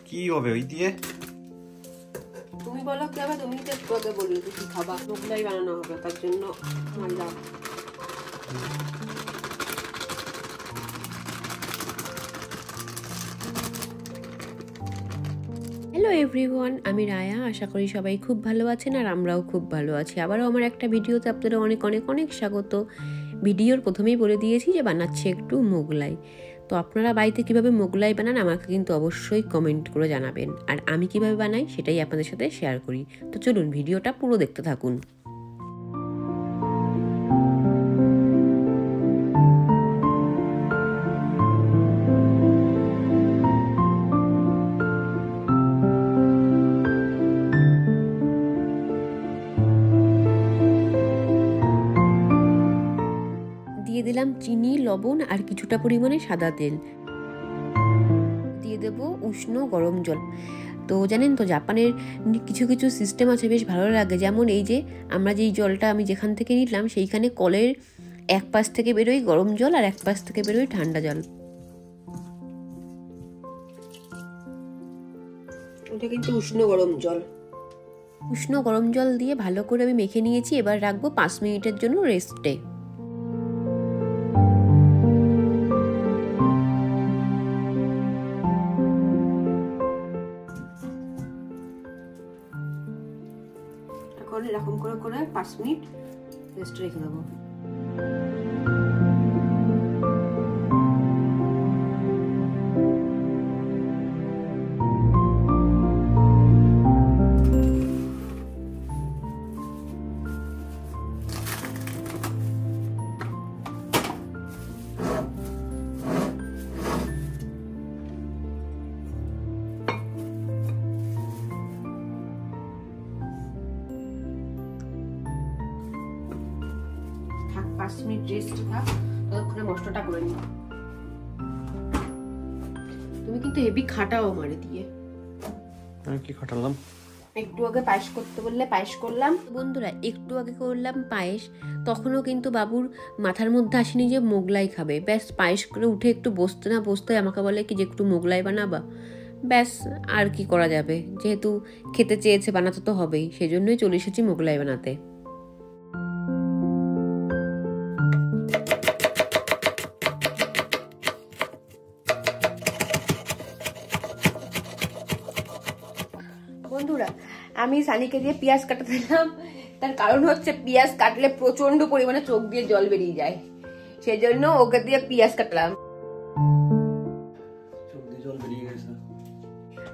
কি হবে ওই দিয়ে? তুমি বলো কি হবে, তুমি তো একটু আগে বললে কি খাবা, মোগলাই বানানো হবে, তার জন্য মানলাম। হ্যালো এভরিওয়ান, আমি রায়া। আশা করি সবাই খুব ভালো আছেন আর আমরাও খুব ভালো আছি। আবারও আমার একটা ভিডিওতে আপনাদের অনেক অনেক অনেক স্বাগত। ভিডিওর প্রথমেই বলে দিয়েছি যে বানাচ্ছি একটু মোগলাই। তো আপনারা বাড়িতে কীভাবে মোগলাই বানান আমাকে কিন্তু অবশ্যই কমেন্ট করে জানাবেন, আর আমি কিভাবে বানাই সেটাই আপনাদের সাথে শেয়ার করি। তো চলুন ভিডিওটা পুরো দেখতে থাকুন। দিয়ে দিলাম চিনি, লবণ আর কিছুটা পরিমাণে সাদা তেল। দিয়ে দেব উষ্ণ গরম জল। তো জানেন তো জাপানের কিছু কিছু সিস্টেম আছে, বেশ ভালো লাগে। যেমন এই যে আমরা যেই জলটা আমি যেখান থেকে নিলাম, সেইখানে কলের এক পাশ থেকে বেরোয় গরম জল আর এক পাশ থেকে বেরোয় ঠান্ডা জল। এটা কিন্তু উষ্ণ গরম জল। উষ্ণ গরম জল দিয়ে ভালো করে আমি মেখে নিয়েছি। এবার রাখবো 5 মিনিটের জন্য রেস্টে। এখন এরকম করে করে 5 মিনিট রেস্টে রেখে দেবো। থাক 5 মিনিট রেস্ট থাক, ততক্ষণে মশলাটা করে নিই। তুমি কিন্তু হেভি খাটাও আমারে দিয়ে। আমি কি খাটালাম? একটু আগে পায়েস করতে বললে পায়েস করলাম। বন্ধুরা একটু আগে করলাম পায়েস, তখনও কিন্তু বাবুর মাথার মধ্যে আসেনি যে মোগলাই খাবে। ব্যাস পায়েস করে উঠে একটু বসতে না বসতে আমাকে বলে কি যে একটু মোগলাই বানাবা। ব্যাস আর কি করা যাবে, যেহেতু খেতে চেয়েছে বানাতে তো হবেই, সেজন্যই চলে এসেছি মোগলাই বানাতে। বন্ধুরা আমি সানিকে দিয়ে পেঁয়াজ কাটাতে দিলাম, তার কারণ হচ্ছে পেঁয়াজ কাটলে প্রচন্ড পরিমাণে চোখ দিয়ে জল বেরিয়ে যায়, সেজন্য ওকে দিয়ে পেঁয়াজ কাটলাম।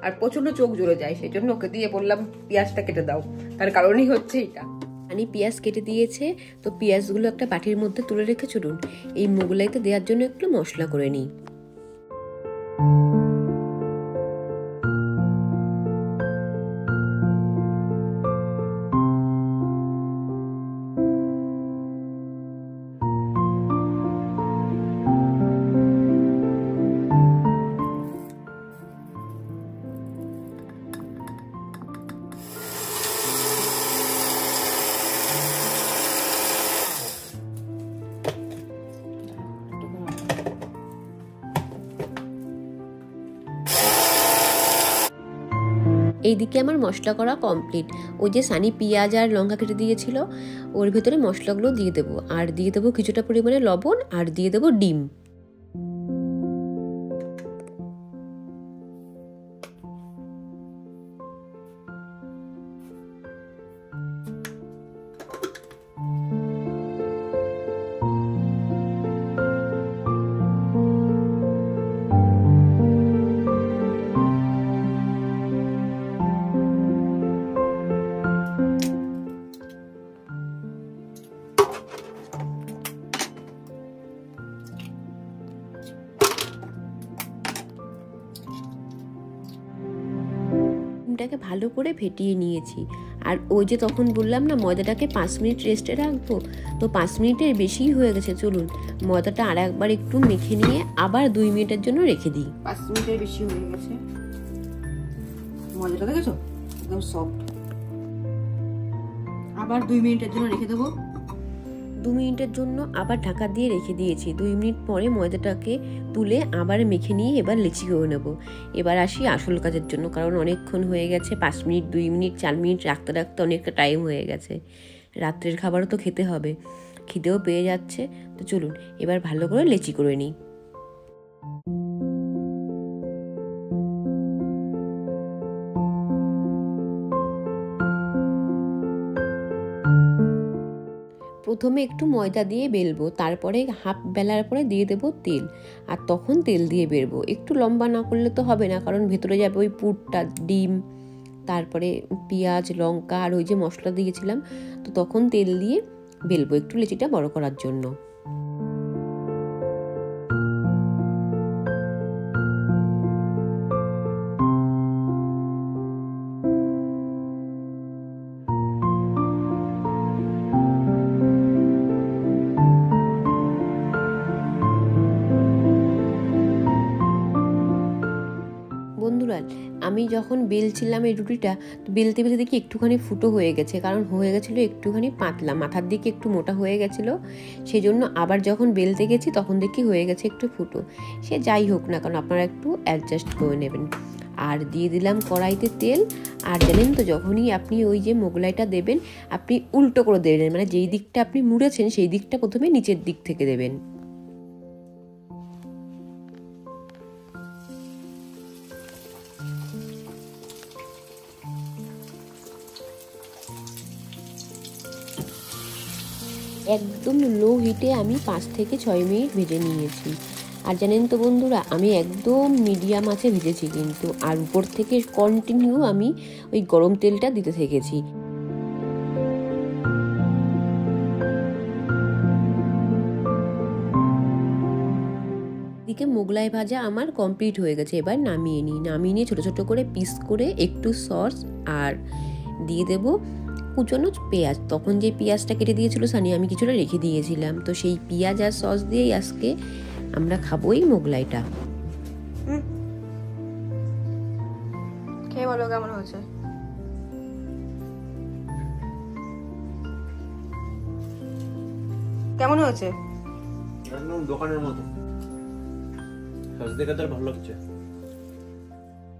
আর প্রচন্ড চোখ জ্বলে যায়, সেজন্য ওকে দিয়ে বললাম পেঁয়াজটা কেটে দাও, তার কারণই হচ্ছে এটা। সানি পেঁয়াজ কেটে দিয়েছে, তো পেঁয়াজগুলো একটা বাটির মধ্যে তুলে রেখে চলুন এই মোগলাইতে দেওয়ার জন্য একটু মশলা করে নিই। এইদিকে আমার মশলা করা কমপ্লিট। ওই যে সানি পেঁয়াজ আর লঙ্কা কেটে দিয়েছিল, ওর ভেতরে মশলাগুলো দিয়ে দেবো, আর দিয়ে দেবো কিছুটা পরিমাণে লবণ, আর দিয়ে দেবো ডিম। ডিমটাকে ভালো করে ফেটিয়ে নিয়েছি। আর ওই যে তখন বললাম না ময়দাটাকে 5 মিনিট রেস্টে রাখবো, তো 5 মিনিটের বেশিই হয়ে গেছে। চলুন ময়দাটা আর একবার একটু মেখে নিয়ে আবার 2 মিনিটের জন্য রেখে দিই। 5 মিনিটের বেশি হয়ে গেছে। ময়দাটা দেখেছো একদম সফট। আবার 2 মিনিটের জন্য রেখে দেবো। 2 মিনিটের জন্য আবার ঢাকা দিয়ে রেখে দিয়েছি। 2 মিনিট পরে ময়দাটাকে তুলে আবার মেখে নিয়ে এবার লেচি করে নেব। এবার আসি আসল কাজের জন্য, কারণ অনেকক্ষণ হয়ে গেছে, 5 মিনিট 2 মিনিট 4 মিনিট রাখতে রাখতে অনেকটা টাইম হয়ে গেছে। রাত্রের খাবারও তো খেতে হবে, খিদেও পেয়ে যাচ্ছে। তো চলুন এবার ভালো করে লেচি করে নিই। প্রথমে একটু ময়দা দিয়ে বেলবো, তারপরে হাফ বেলার পরে দিয়ে দেবো তেল, আর তখন তেল দিয়ে বেলবো। একটু লম্বা না করলে তো হবে না, কারণ ভেতরে যাবে ওই পুরটা, ডিম, তারপরে পেঁয়াজ, লঙ্কা আর ওই যে মশলা দিয়েছিলাম। তো তখন তেল দিয়ে বেলবো একটু লেচিটা বড় করার জন্য। বন্ধুরা, আমি যখন বেলছিলাম এই রুটিটা, তো বেলতে বেলতে দেখি একটুখানি ফুটো হয়ে গেছে, কারণ হয়ে গেছিলো একটুখানি পাতলা, মাথার দিকে একটু মোটা হয়ে গেছিলো। সেই জন্য আবার যখন বেলতে গেছি তখন দেখি হয়ে গেছে একটু ফুটো। সে যাই হোক না, কারণ আপনারা একটু অ্যাডজাস্ট করে নেবেন। আর দিয়ে দিলাম কড়াইতে তেল। আর জানেন তো, যখনই আপনি ওই যে মোগলাইটা দেবেন, আপনি উল্টো করে দেবেন, মানে যেই দিকটা আপনি মুড়েছেন সেই দিকটা প্রথমে নিচের দিক থেকে দেবেন। একদম লো হিটে আমি 5 থেকে 6 মিনিট ভেজে নিয়েছি। আর জানেন তো বন্ধুরা, আমি একদম মিডিয়াম আঁচে ভেজেছি কিন্তু, আর উপর থেকে কন্টিনিউ আমি ওই গরম তেলটা দিতে থেকেছি। এদিকে মোগলাই ভাজা আমার কমপ্লিট হয়ে গেছে। এবার নামিয়ে নিয়ে ছোটো ছোটো করে পিস করে একটু সস আর দিয়ে দেবো কুচনো পেঁয়াজ। তখন যে পেঁয়াজটা কেটে দিয়েছিল সানি, আমি কিছুটা রেখে দিয়েছিলাম। তো সেই পেঁয়াজ আর সস দিয়েই আজকে আমরা খাবো এই মোগলাইটা। খেয়ে বলো কেমন হয়েছে। কেমন হয়েছে? একদম দোকানের মতো, সাজ দেখে তো ভালো লাগছে।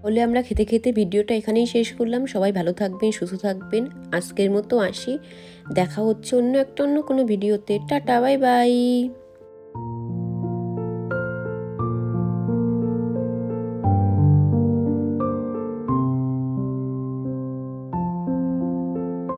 বলে আমরা খেতে খেতে ভিডিওটা এখানেই শেষ করলাম। সবাই ভালো থাকবেন, সুস্থ থাকবেন। আজকের মতো আসি, দেখা হচ্ছে অন্য কোনো ভিডিওতে। Tata, bye bye.